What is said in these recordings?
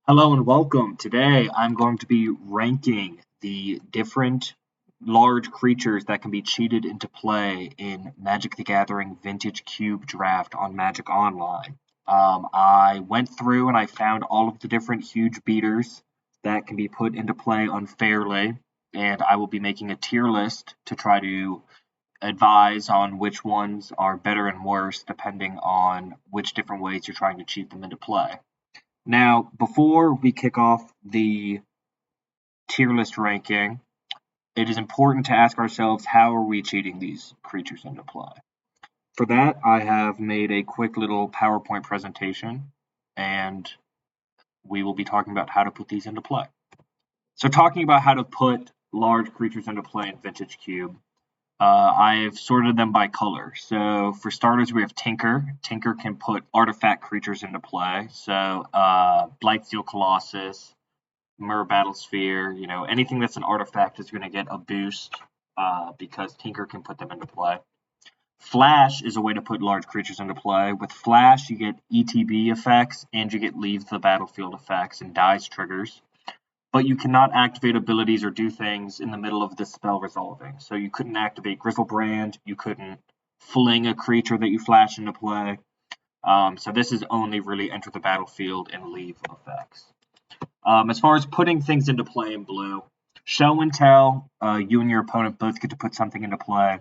Hello and welcome. Today I'm going to be ranking the different large creatures that can be cheated into play in Magic the Gathering Vintage Cube Draft on Magic Online. I went through and I found all of the different huge beaters that can be put into play unfairly, and I will be making a tier list to try to advise on which ones are better and worse depending on which different ways you're trying to cheat them into play. Now, before we kick off the tier list ranking, it is important to ask ourselves how are we cheating these creatures into play? For that, I have made a quick little PowerPoint presentation, and we will be talking about how to put these into play. So, talking about how to put large creatures into play in Vintage Cube, I've sorted them by color. So for starters, we have Tinker. Tinker can put artifact creatures into play. So Blightsteel Colossus, Mirror Battlesphere, anything that's an artifact is going to get a boost because Tinker can put them into play. Flash is a way to put large creatures into play. With Flash, you get ETB effects and you get leave the battlefield effects and dies triggers. But you cannot activate abilities or do things in the middle of the spell resolving. So you couldn't activate Grizzlebrand, you couldn't fling a creature that you flash into play. So this is only really enter the battlefield and leave effects. As far as putting things into play in blue, show and tell, you and your opponent both get to put something into play.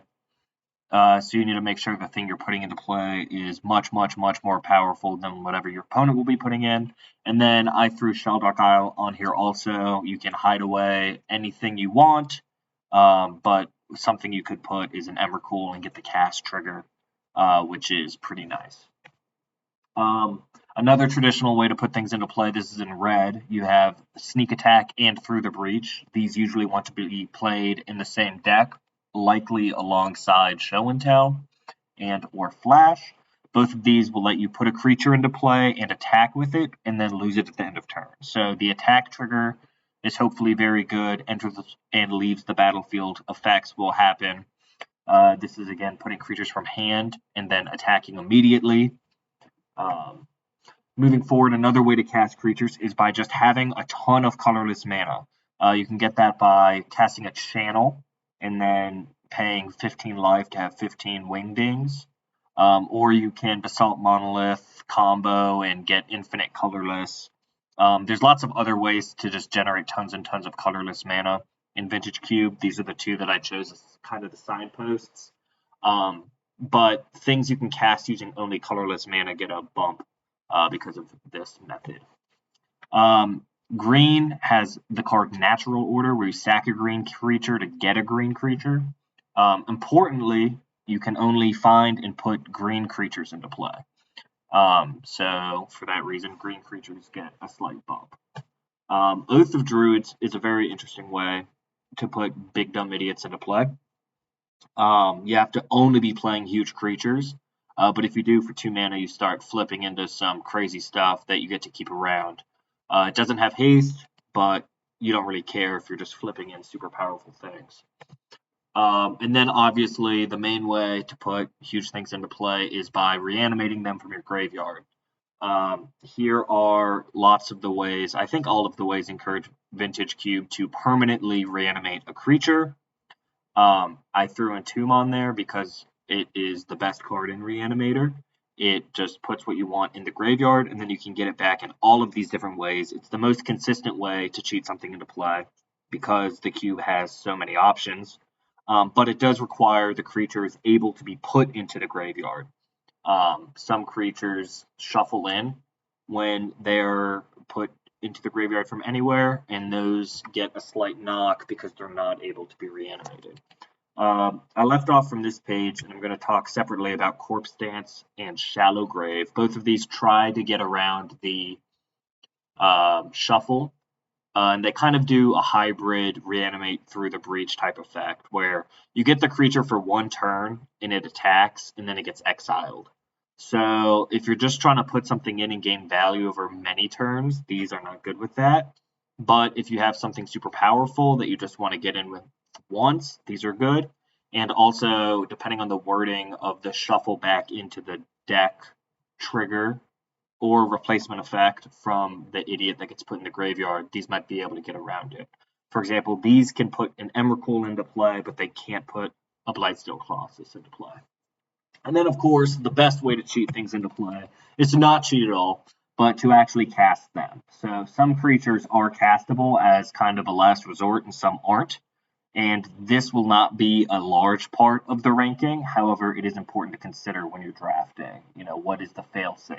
So you need to make sure the thing you're putting into play is much, much, much more powerful than whatever your opponent will be putting in. And then I threw Shelldock Isle on here also. You can hide away anything you want, but something you could put is an Emrakul and get the cast trigger, which is pretty nice. Another traditional way to put things into play, this is in red, you have Sneak Attack and Through the Breach. These usually want to be played in the same deck, likely alongside Show and Tell and or Flash. Both of these will let you put a creature into play and attack with it, and then lose it at the end of turn. So the attack trigger is hopefully very good. Enters and leaves the battlefield effects will happen. This is again putting creatures from hand and then attacking immediately. Moving forward, another way to cast creatures is by just having a ton of colorless mana. You can get that by casting a channel and then paying 15 life to have 15 wingdings. Or you can Basalt Monolith combo and get infinite colorless. There's lots of other ways to just generate tons and tons of colorless mana in Vintage Cube. These are the two that I chose as kind of the signposts. But things you can cast using only colorless mana get a bump because of this method. Green has the card Natural Order, where you sack a green creature to get a green creature. Importantly, you can only find and put green creatures into play. So for that reason, green creatures get a slight bump. Oath of Druids is a very interesting way to put big dumb idiots into play. You have to only be playing huge creatures, but if you do for 2 mana, you start flipping into some crazy stuff that you get to keep around. It doesn't have haste, but you don't really care if you're just flipping in super powerful things. And then obviously the main way to put huge things into play is by reanimating them from your graveyard. Here are lots of the ways, I think all of the ways encourage Vintage Cube to permanently reanimate a creature. I threw Entomb on there because it is the best card in Reanimator. It just puts what you want in the graveyard, and then you can get it back in all of these different ways. It's the most consistent way to cheat something into play because the cube has so many options. But it does require the creatures able to be put into the graveyard. Some creatures shuffle in when they're put into the graveyard from anywhere, and those get a slight knock because they're not able to be reanimated. I left off from this page, and I'm going to talk separately about Corpse Dance and Shallow Grave. Both of these try to get around the shuffle, and they kind of do a hybrid reanimate through the breach type effect, where you get the creature for 1 turn, and it attacks, and then it gets exiled. So if you're just trying to put something in and gain value over many turns, these are not good with that. But if you have something super powerful that you just want to get in with once, these are good. And also, depending on the wording of the shuffle back into the deck trigger or replacement effect from the idiot that gets put in the graveyard, these might be able to get around it. For example, these can put an Emrakul into play, but they can't put a Blightsteel Colossus into play. And then, of course, the best way to cheat things into play is to not cheat at all, but to actually cast them. So some creatures are castable as kind of a last resort, and some aren't. And this will not be a large part of the ranking. However, it is important to consider when you're drafting. What is the fail-safe?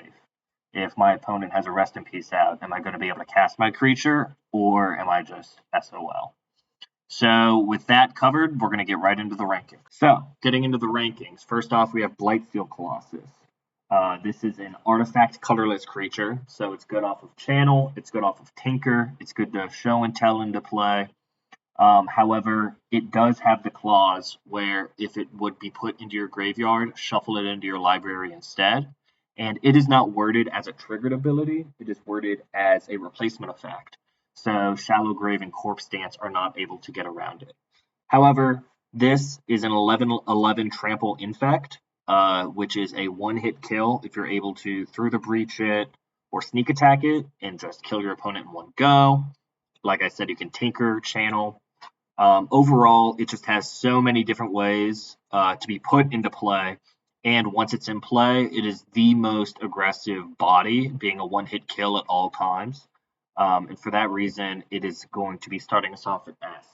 If my opponent has a rest in peace out, am I going to be able to cast my creature, or am I just SOL? So with that covered, we're going to get right into the rankings. So getting into the rankings, first off, we have Blightsteel Colossus. This is an artifact colorless creature, so it's good off of Channel, it's good off of Tinker, it's good to show and tell into play. However, it does have the clause where if it would be put into your graveyard, shuffle it into your library instead. And it is not worded as a triggered ability, it is worded as a replacement effect. So Shallow Grave and Corpse Dance are not able to get around it. However, this is an 11/11 Trample Infect, which is a one-hit kill if you're able to through the breach it or sneak attack it and just kill your opponent in one go. Like I said, you can Tinker, Channel. Overall, it just has so many different ways to be put into play. And once it's in play, it is the most aggressive body, being a one-hit kill at all times. And for that reason, it is going to be starting us off at S.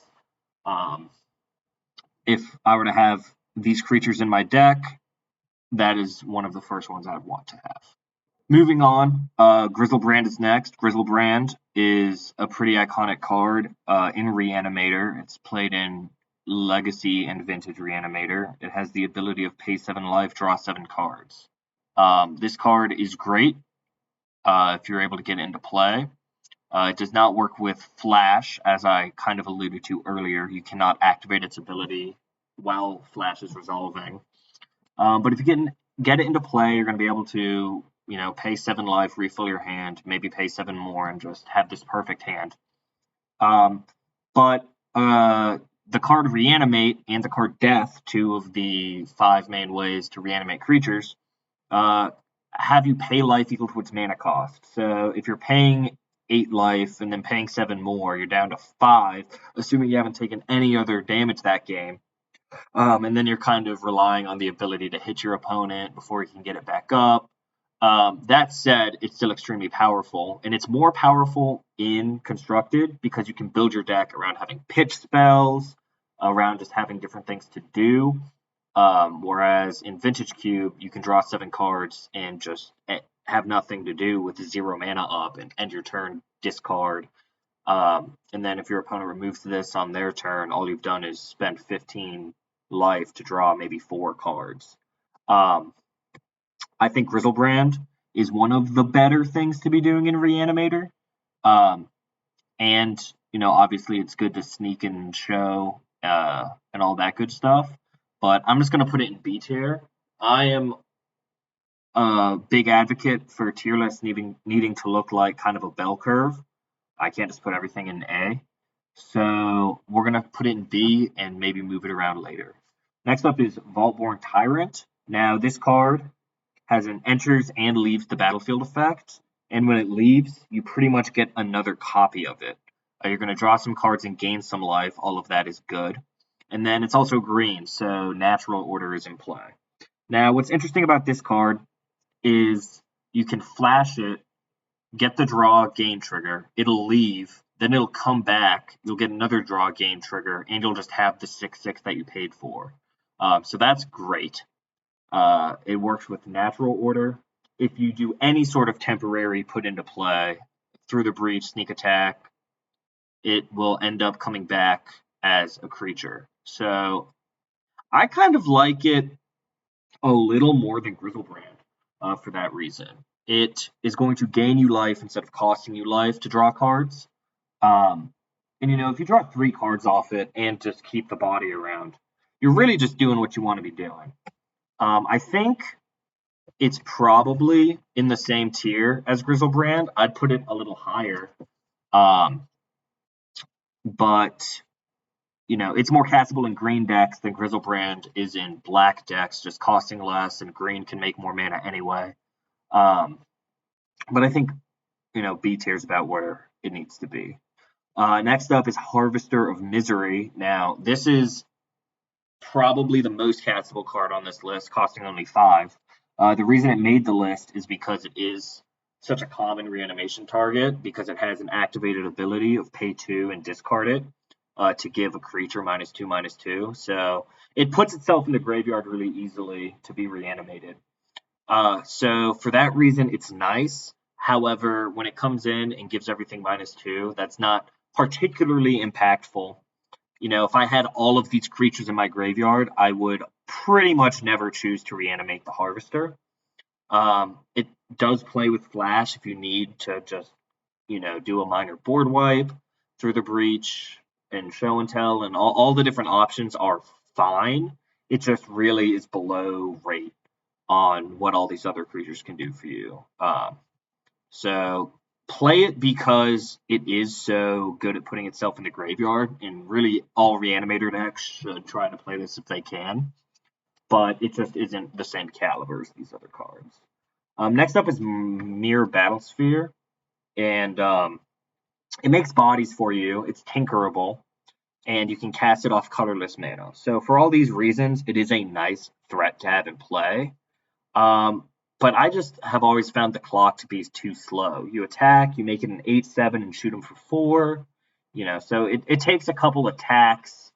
If I were to have these creatures in my deck, that is one of the first ones I'd want to have. Moving on, Griselbrand is next. Griselbrand is a pretty iconic card in Reanimator. It's played in Legacy and Vintage Reanimator. It has the ability of pay 7 life, draw 7 cards. This card is great if you're able to get it into play. It does not work with Flash, as I kind of alluded to earlier. You cannot activate its ability while Flash is resolving. But if you get it into play, you're going to be able to pay 7 life, refill your hand, maybe pay 7 more, and just have this perfect hand. But the card Reanimate and the card Death, 2 of the 5 main ways to reanimate creatures, have you pay life equal to its mana cost. So if you're paying 8 life and then paying 7 more, you're down to 5, assuming you haven't taken any other damage that game. And then you're kind of relying on the ability to hit your opponent before you can get it back up. That said, it's still extremely powerful, and it's more powerful in Constructed because you can build your deck around having pitch spells, around just having different things to do. Whereas in Vintage Cube, you can draw 7 cards and just have nothing to do with 0 mana up and end your turn, discard. And then if your opponent removes this on their turn, all you've done is spend 15 life to draw maybe 4 cards. I think Griselbrand is one of the better things to be doing in Reanimator. And, obviously it's good to sneak and show and all that good stuff. But I'm just going to put it in B tier. I am a big advocate for tier lists needing to look like kind of a bell curve. I can't just put everything in A. So we're going to put it in B and maybe move it around later. Next up is Vaultborn Tyrant. Now, this card has an enters and leaves the battlefield effect. And when it leaves, you pretty much get another copy of it. You're going to draw some cards and gain some life. All of that is good. And then it's also green, so natural order is in play. Now, what's interesting about this card is you can flash it, get the draw gain trigger, it'll leave, then it'll come back, you'll get another draw gain trigger, and you'll just have the 6/6 that you paid for. So that's great. It works with natural order. If you do any sort of temporary put into play, through the breach, sneak attack, it will end up coming back as a creature. So I kind of like it a little more than Griselbrand for that reason. It is going to gain you life instead of costing you life to draw cards. And if you draw 3 cards off it and just keep the body around, you're really just doing what you want to be doing. I think it's probably in the same tier as Griselbrand. I'd put it a little higher. But it's more castable in green decks than Griselbrand is in black decks, just costing less, and green can make more mana anyway. but I think, B tier is about where it needs to be. Next up is Harvester of Misery. Now, this is probably the most castable card on this list, costing only 5. The reason it made the list is because it is such a common reanimation target, because it has an activated ability of pay 2 and discard it to give a creature -2/-2. So it puts itself in the graveyard really easily to be reanimated. So for that reason, it's nice. However, when it comes in and gives everything -2, that's not particularly impactful. If I had all of these creatures in my graveyard, I would pretty much never choose to reanimate the Harvester. It does play with Flash if you need to just, do a minor board wipe through the breach and show and tell, and all the different options are fine. It just really is below rate on what all these other creatures can do for you. So play it because it is so good at putting itself in the graveyard, and really all Reanimator decks should try to play this if they can. But it just isn't the same caliber as these other cards. Next up is Mirror Battlesphere, and it makes bodies for you. It's tinkerable, and you can cast it off colorless mana. So for all these reasons, it is a nice threat to have in play. But I just have always found the clock to be too slow. You attack, you make it an 8/7 and shoot them for 4. So it takes a couple attacks,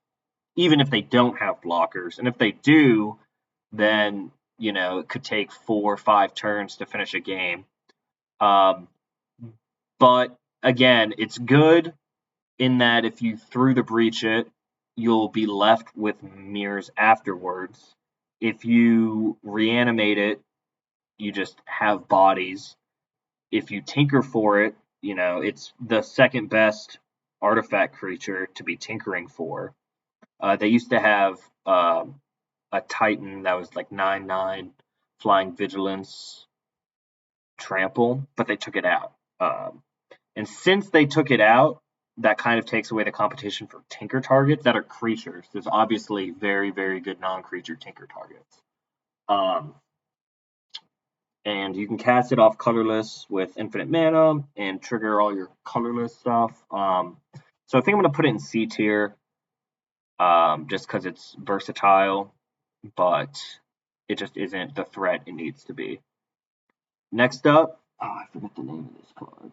even if they don't have blockers. And if they do, then, it could take 4 or 5 turns to finish a game. But again, it's good in that if you through the breach it, you'll be left with mirrors afterwards. If you reanimate it, you just have bodies. If you tinker for it, it's the second best artifact creature to be tinkering for. They used to have a Titan that was like 9/9 flying vigilance trample, but they took it out. And since they took it out, that kind of takes away the competition for tinker targets that are creatures. There's obviously very, very good non-creature tinker targets. And you can cast it off colorless with infinite mana and trigger all your colorless stuff. So I think I'm going to put it in C tier just because it's versatile, but it just isn't the threat it needs to be. Next up, I forget the name of this card.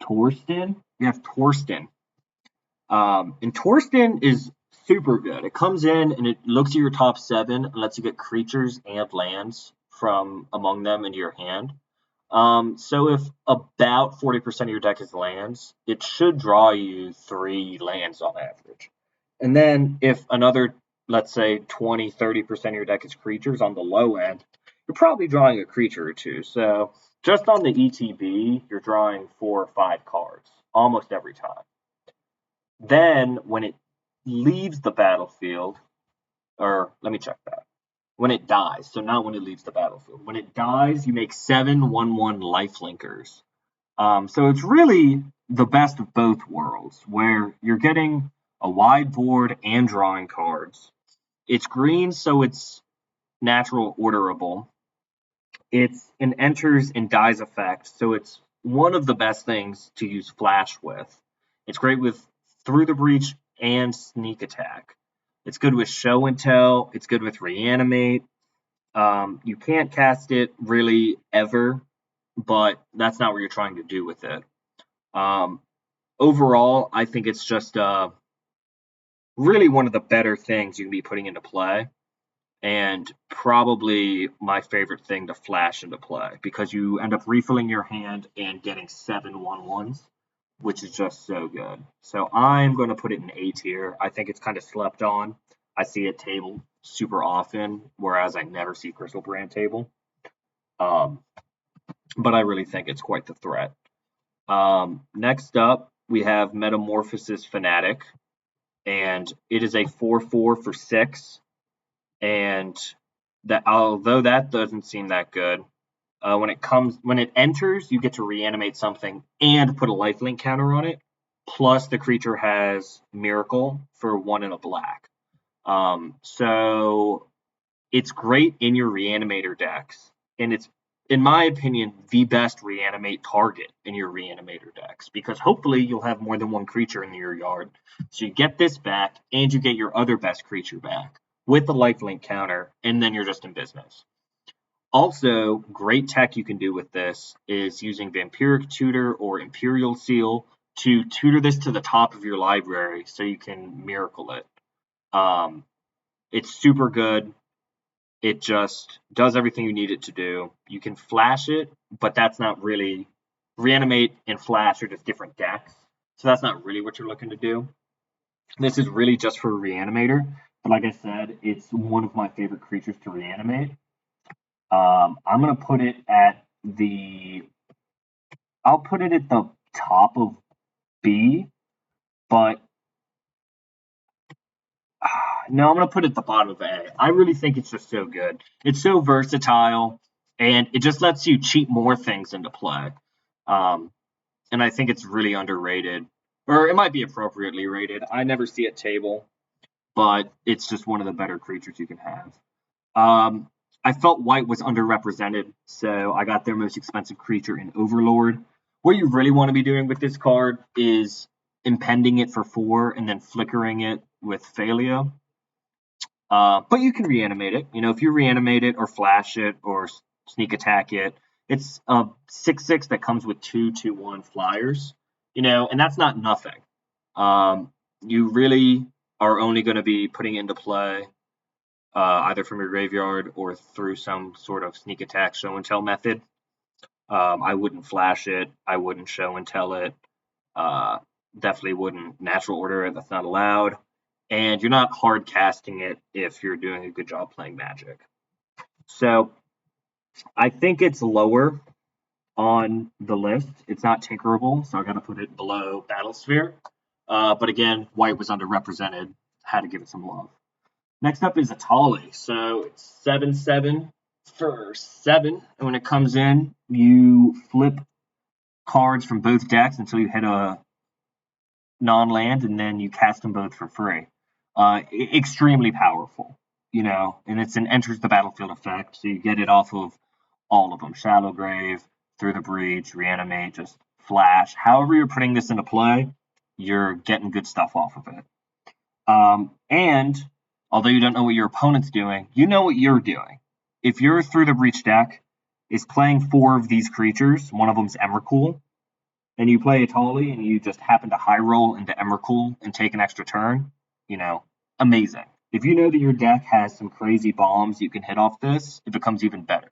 Torsten? You have Torsten. And Torsten is super good. It comes in and it looks at your top 7 and lets you get creatures and lands from among them into your hand. So if about 40% of your deck is lands, it should draw you 3 lands on average. And then if another, let's say 20-30% of your deck is creatures on the low end, you're probably drawing a creature or 2. So just on the ETB, you're drawing 4 or 5 cards almost every time. Then when it leaves the battlefield, or let me check that. When it dies, so not when it leaves the battlefield. When it dies, you make 7 1/1 lifelinkers. So it's really the best of both worlds, where you're getting a wide board and drawing cards. It's green, so it's natural orderable. It's an enters and dies effect, so it's one of the best things to use Flash with. It's great with Through the Breach and Sneak Attack. It's good with Show and Tell. It's good with Reanimate. You can't cast it really ever, but that's not what you're trying to do with it. Overall, I think it's just really one of the better things you can be putting into play, and probably my favorite thing to flash into play, because you end up refilling your hand and getting 7 1/1s, which is just so good. So I'm going to put it in A tier. I think it's kind of slept on. I see it table super often, whereas I never see Crystal Brand table. But I really think it's quite the threat. Next up, we have Metamorphosis Fanatic, and it is a 4/4 for 6. And that, although that doesn't seem that good, when it enters, you get to reanimate something and put a lifelink counter on it. Plus, the creature has Miracle for 1 and a black. So it's great in your reanimator decks, and it's in my opinion, the best reanimate target in your reanimator decks, because hopefully you'll have more than one creature in your yard. So you get this back, and you get your other best creature back with the lifelink counter, and then you're just in business. Also, great tech you can do with this is using Vampiric Tutor or Imperial Seal to tutor this to the top of your library so you can miracle it. It's super good. It just does everything you need it to do. You can flash it, but that's not really... Reanimate and flash are just different decks, so that's not really what you're looking to do. This is really just for a reanimator, but like I said, it's one of my favorite creatures to reanimate. I'm going to put it at the... I'll put it at the top of B, but no, I'm going to put it at the bottom of A. I really think it's just so good. It's so versatile, and it just lets you cheat more things into play. And I think it's really underrated. Or it might be appropriately rated. I never see it table, but it's just one of the better creatures you can have. I felt white was underrepresented, so I got their most expensive creature in Overlord. What you really want to be doing with this card is impending it for 4 and then flickering it with Failio. But you can reanimate it. You know, if you reanimate it or flash it or sneak attack it, it's a 6/6 that comes with 2/2/1 flyers. You know, and that's not nothing. You really are only going to be putting it into play either from your graveyard or through some sort of sneak attack show and tell method. I wouldn't flash it. I wouldn't show and tell it. Definitely wouldn't natural order it. That's not allowed. And you're not hard casting it if you're doing a good job playing Magic. So I think it's lower on the list. It's not tinkerable, so I got to put it below Battlesphere. But again, white was underrepresented. Had to give it some love. Next up is Atali. So it's 7/7 for 7. And when it comes in, you flip cards from both decks until you hit a non-land, and then you cast them both for free. Extremely powerful, you know, and it's an enters the battlefield effect, so you get it off of all of them. Shallow Grave, Through the Breach, Reanimate, just flash. However you're putting this into play, you're getting good stuff off of it. And although you don't know what your opponent's doing, you know what you're doing. If your Through the Breach deck is playing 4 of these creatures, one of them's Emrakul, and you play Atali and you just happen to high roll into Emrakul and take an extra turn, you know, amazing. If you know that your deck has some crazy bombs you can hit off this, it becomes even better.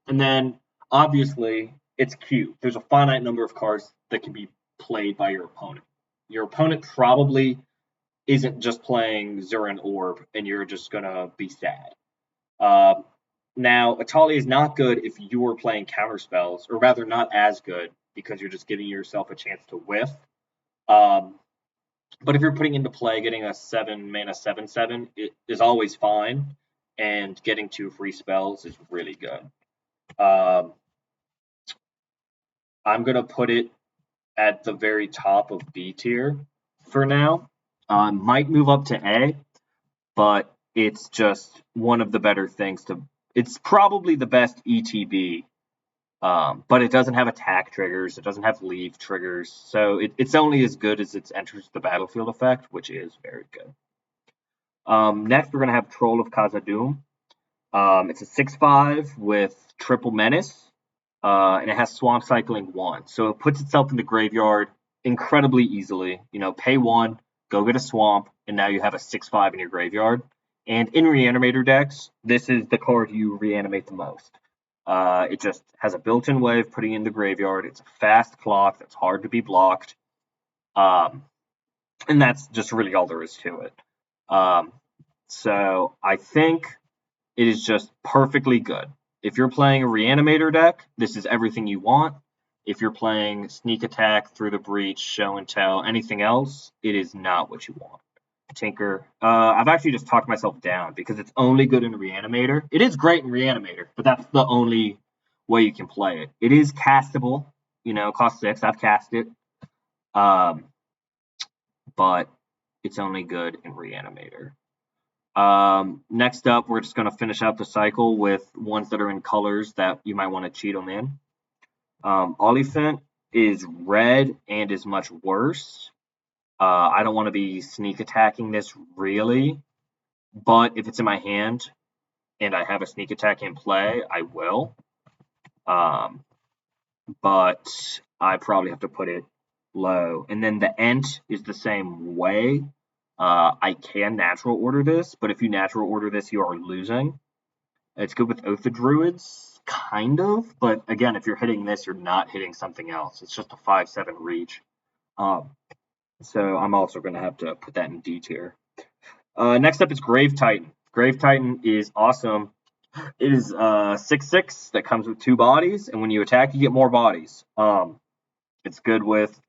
And then, obviously, it's cute. There's a finite number of cards that can be played by your opponent. Your opponent probably isn't just playing Zuran Orb, and you're just going to be sad. Now, Atali is not good if you're playing counterspells, or rather not as good, because you're just giving yourself a chance to whiff. But if you're putting into play, getting a 7-mana 7/7 it is always fine, and getting 2 free spells is really good. I'm going to put it at the very top of B tier for now. Might move up to A, but it's just one of the better things to... It's probably the best ETB, but it doesn't have attack triggers. It doesn't have leave triggers. So it's only as good as it enters the battlefield effect, which is very good. Next, we're going to have Troll of Khazad-dûm. It's a 6/5 with triple menace, and it has swamp cycling 1. So it puts itself in the graveyard incredibly easily. You know, pay 1, go get a swamp, and now you have a 6/5 in your graveyard. And in Reanimator decks, this is the card you reanimate the most. It just has a built-in way of putting in the graveyard. It's a fast clock that's hard to be blocked. And that's just really all there is to it. So I think it is just perfectly good. If you're playing a Reanimator deck, this is everything you want. If you're playing Sneak Attack, Through the Breach, Show and Tell, anything else, it is not what you want. Tinker. I've actually just talked myself down because it's only good in Reanimator. It is great in Reanimator, but that's the only way you can play it. It is castable, you know, cost 6. I've cast it. But it's only good in Reanimator. Next up, we're just going to finish out the cycle with ones that are in colors that you might want to cheat them in. Oliphant is red and is much worse. I don't want to be sneak attacking this really, but if it's in my hand and I have a sneak attack in play, I will. But I probably have to put it low. And then the Ent is the same way. I can natural order this, but if you natural order this, you are losing. It's good with Oath of Druids, kind of, but again, if you're hitting this, you're not hitting something else. It's just a 5/7 reach. So I'm also going to have to put that in D tier. Next up is Grave Titan. Grave Titan is awesome. It is 6/6 that comes with 2 bodies, and when you attack, you get more bodies. It's good with,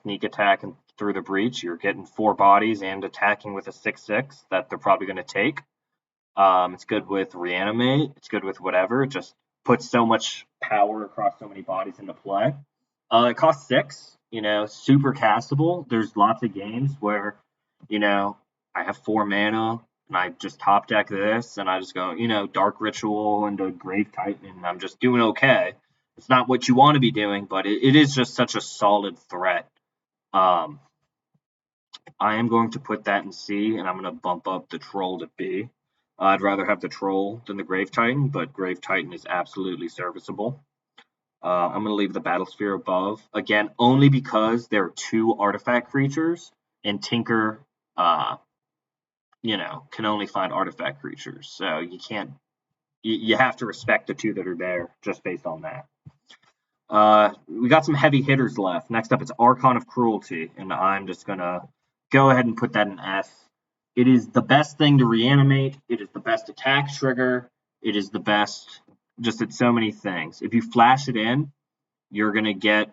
sneak attack and through the breach. You're getting 4 bodies and attacking with a 6/6 that they're probably going to take. It's good with reanimate. It's good with whatever. It just puts so much power across so many bodies into play. It costs 6. Super castable. There's lots of games where, I have 4 mana and I just top deck this and I just go, Dark Ritual into Grave Titan and I'm just doing okay. It's not what you want to be doing, but it is just such a solid threat. I am going to put that in C and I'm going to bump up the Troll to B. I'd rather have the Troll than the Grave Titan, but Grave Titan is absolutely serviceable. I'm going to leave the Battlesphere above. Again, only because there are 2 artifact creatures, and Tinker, can only find artifact creatures. So you can't, you have to respect the 2 that are there just based on that. We got some heavy hitters left. Next up, it's Archon of Cruelty, and I'm just going to go ahead and put that in S. It is the best thing to reanimate. It is the best attack trigger. It is the best just at so many things. If you flash it in, you're going to get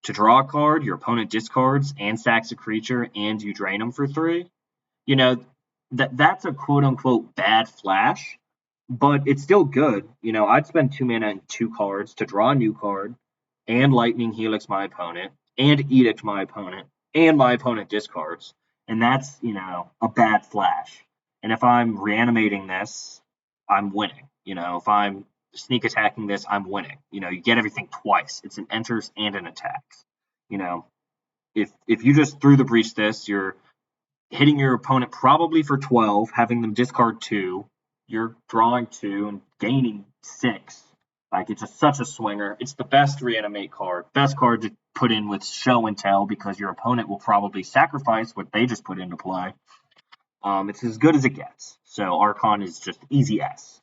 to draw a card, your opponent discards and sacks a creature, and you drain them for 3. That's a quote-unquote bad flash, but it's still good. I'd spend 2 mana and 2 cards to draw a new card, and Lightning Helix my opponent, and Edict my opponent, and my opponent discards. And that's, a bad flash. And if I'm reanimating this, I'm winning. If I'm sneak attacking this, I'm winning. You get everything twice. It's an enters and an attacks. If you just threw the breach this, you're hitting your opponent probably for 12, having them discard 2. You're drawing 2 and gaining 6. It's such a swinger. It's the best reanimate card. Best card to put in with show and tell because your opponent will probably sacrifice what they just put into play. It's as good as it gets. So Archon is just easy S.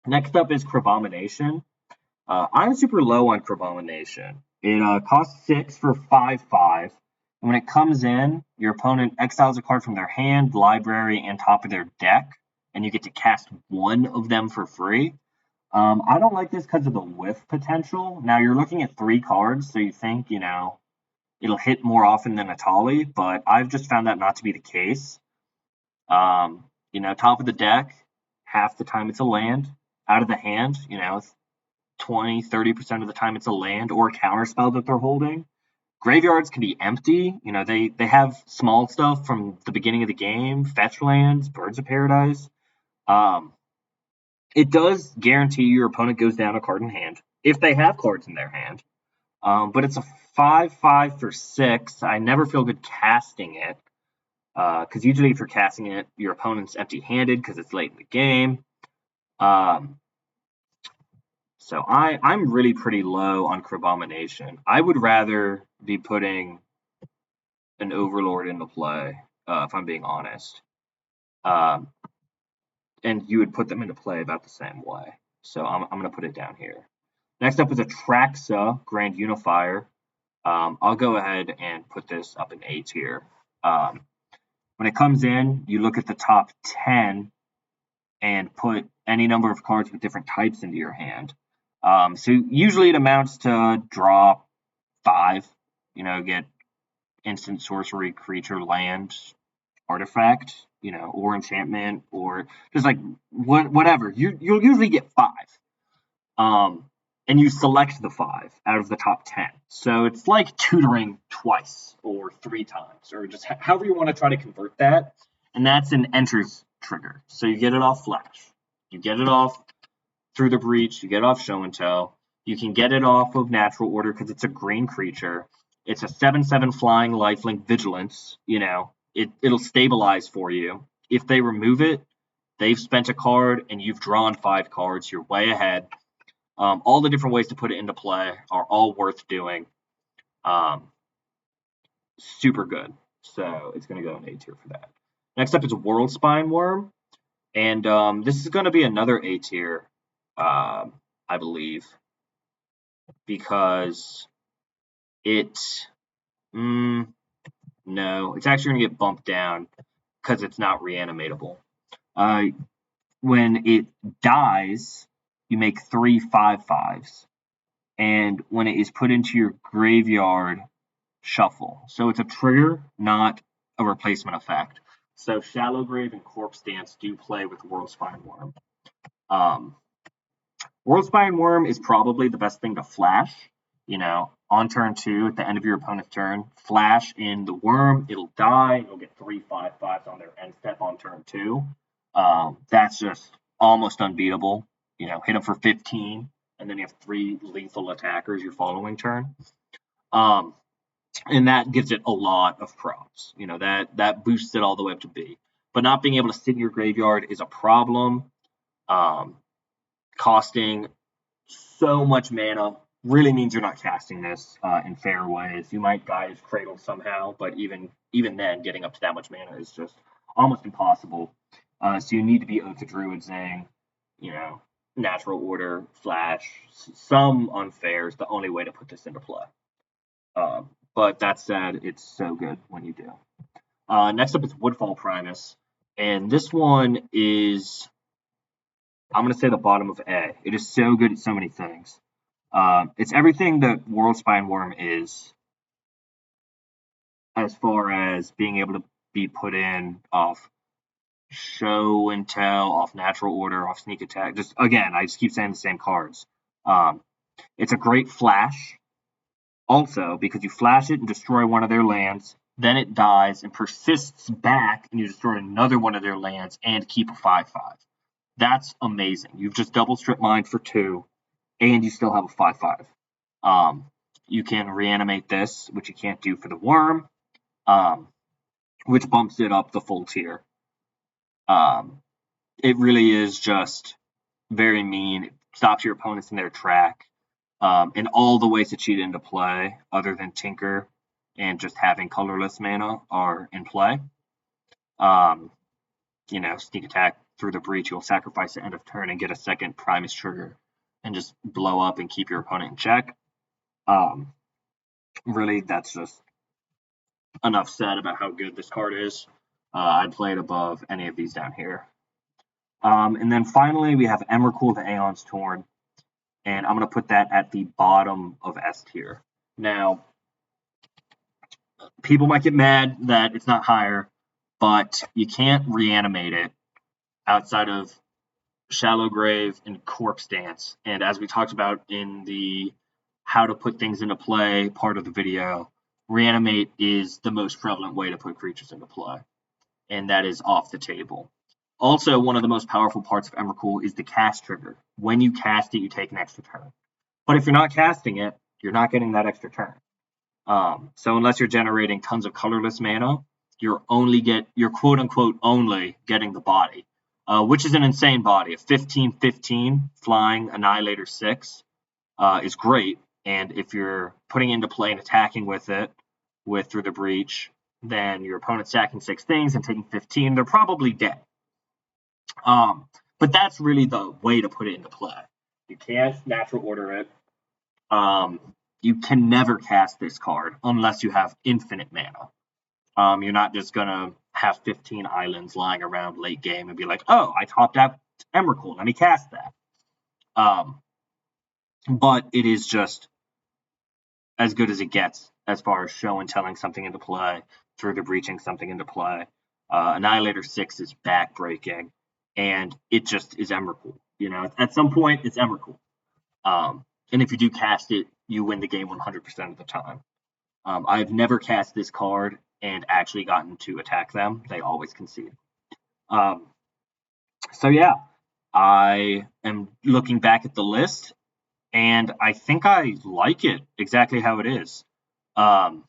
Next up is Crabomination. I'm super low on Crabomination. It costs 6 for 5/5. And when it comes in, your opponent exiles a card from their hand, library, and top of their deck, and you get to cast 1 of them for free. I don't like this because of the whiff potential. Now, you're looking at 3 cards, so you think, it'll hit more often than Atali, but I've just found that not to be the case. Top of the deck, half the time it's a land. Out of the hand, 20, 30% of the time it's a land or a counterspell that they're holding. Graveyards can be empty. They have small stuff from the beginning of the game, fetch lands, Birds of Paradise. It does guarantee your opponent goes down a card in hand, if they have cards in their hand. But it's a 5/5 for 6. I never feel good casting it, because usually if you're casting it, your opponent's empty-handed because it's late in the game. So I'm really pretty low on Crabomination. I would rather be putting an Overlord into play, if I'm being honest. And you would put them into play about the same way. So I'm going to put it down here. Next up is Atraxa Grand Unifier. I'll go ahead and put this up in A tier. When it comes in, you look at the top 10 and put any number of cards with different types into your hand. So usually it amounts to draw 5, get instant sorcery, creature, land, artifact, or enchantment, or just whatever. You'll usually get 5. And you select the 5 out of the top 10. So it's like tutoring twice or 3 times, or just however you want to try to convert that. and that's an enters trigger. So you get it off flash. You get it off through the breach. You get it off show and tell. You can get it off of natural order because it's a green creature. It's a 7/7 flying lifelink vigilance. You know, it'll stabilize for you. If they remove it, they've spent a card and you've drawn 5 cards. You're way ahead. All the different ways to put it into play are all worth doing. Super good. So it's going to go in A tier for that. Next up is World Spine Worm. And this is going to be another A tier, I believe, because no, it's actually going to get bumped down because it's not reanimatable. When it dies, you make 3 5/5s. And when it is put into your graveyard, shuffle. So it's a trigger, not a replacement effect. So Shallow Grave and Corpse Dance do play with World Spine Worm. World Spine Worm is probably the best thing to flash. You know, on turn 2, at the end of your opponent's turn, flash in the worm, it'll die, you'll get 3 5/5s on their end step on turn 2. That's just almost unbeatable. You know, hit them for 15, and then you have 3 lethal attackers your following turn. And that gives it a lot of props. You know, that boosts it all the way up to B. But not being able to sit in your graveyard is a problem. Costing so much mana really means you're not casting this in fair ways. You might guys Cradle somehow, but even then, getting up to that much mana is just almost impossible. So you need to be Oath of Druid Zing, you know, Natural Order, Flash, some unfair is the only way to put this into play. But that said, it's so good when you do. Next up is Woodfall Primus. And this one is, I'm going to say the bottom of A. It is so good at so many things. It's everything that World Spine Worm is, as far as being able to be put in off show and tell, off natural order, off sneak attack. Just again, I just keep saying the same cards. It's a great flash. Also, because you flash it and destroy one of their lands, then it dies and persists back, and you destroy another one of their lands and keep a 5/5. That's amazing. You've just double strip mine for 2, and you still have a 5/5. You can reanimate this, which you can't do for the worm, which bumps it up the full tier. It really is just very mean. It stops your opponents in their track. And all the ways to cheat into play, other than Tinker and just having colorless mana, are in play. You know, sneak attack through the breach, you'll sacrifice the end of turn and get a second Primus trigger and just blow up and keep your opponent in check. Really, that's just enough said about how good this card is. I'd play it above any of these down here. And then finally, we have Emrakul, the Aeon's Torn. And I'm going to put that at the bottom of S tier. Now, people might get mad that it's not higher, but you can't reanimate it outside of Shallow Grave and Corpse Dance. And as we talked about in the how to put things into play part of the video, reanimate is the most prevalent way to put creatures into play. And that is off the table. Also, one of the most powerful parts of Emrakul is the cast trigger. When you cast it, you take an extra turn. But if you're not casting it, you're not getting that extra turn. So unless you're generating tons of colorless mana, you're quote unquote only getting the body, which is an insane body. A 15/15 flying Annihilator 6 is great. And if you're putting into play and attacking with it through the breach, then your opponent's stacking 6 things and taking 15, they're probably dead. But that's really the way to put it into play. You can't natural order it. You can never cast this card unless you have infinite mana. You're not just gonna have 15 islands lying around late game and be like, oh, I topped out Emrakul, let me cast that. But it is just as good as it gets as far as show and telling something into play, through the breaching something into play. Annihilator 6 is backbreaking, and it just is Emrakul. You know, at some point, it's Emrakul. And if you do cast it, you win the game 100% of the time. I've never cast this card and actually gotten to attack them. They always concede. So yeah, I am looking back at the list, and I think I like it exactly how it is. Um,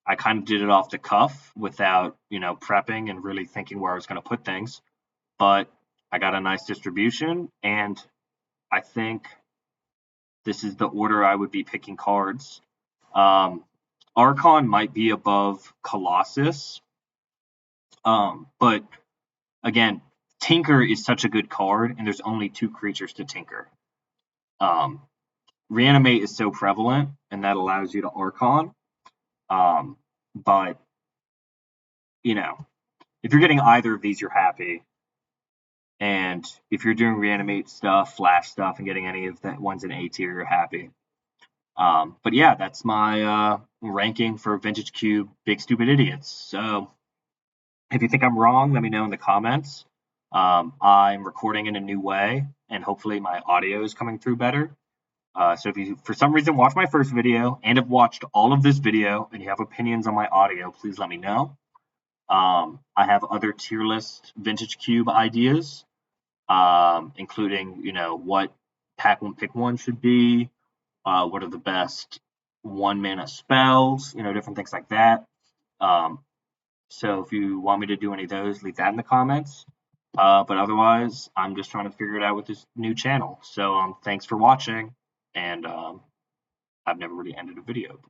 I kind of did it off the cuff without, prepping and really thinking where I was going to put things. But I got a nice distribution, and I think this is the order I would be picking cards. Um, Archon might be above Colossus, but again, Tinker is such a good card, and there's only 2 creatures to Tinker. Um, Reanimate is so prevalent, and that allows you to Archon. But if you're getting either of these, you're happy. And if you're doing Reanimate stuff, Flash stuff, and getting any of the ones in A tier, you're happy. But yeah, that's my ranking for Vintage Cube Big Stupid Idiots. So if you think I'm wrong, let me know in the comments. I'm recording in a new way, and hopefully my audio is coming through better. So if you, for some reason, watched my first video and have watched all of this video and you have opinions on my audio, please let me know. I have other tier list Vintage Cube ideas, including, what pack one pick one should be, what are the best 1-mana spells, different things like that. So if you want me to do any of those, leave that in the comments. But otherwise, I'm just trying to figure it out with this new channel. So thanks for watching, and I've never really ended a video before.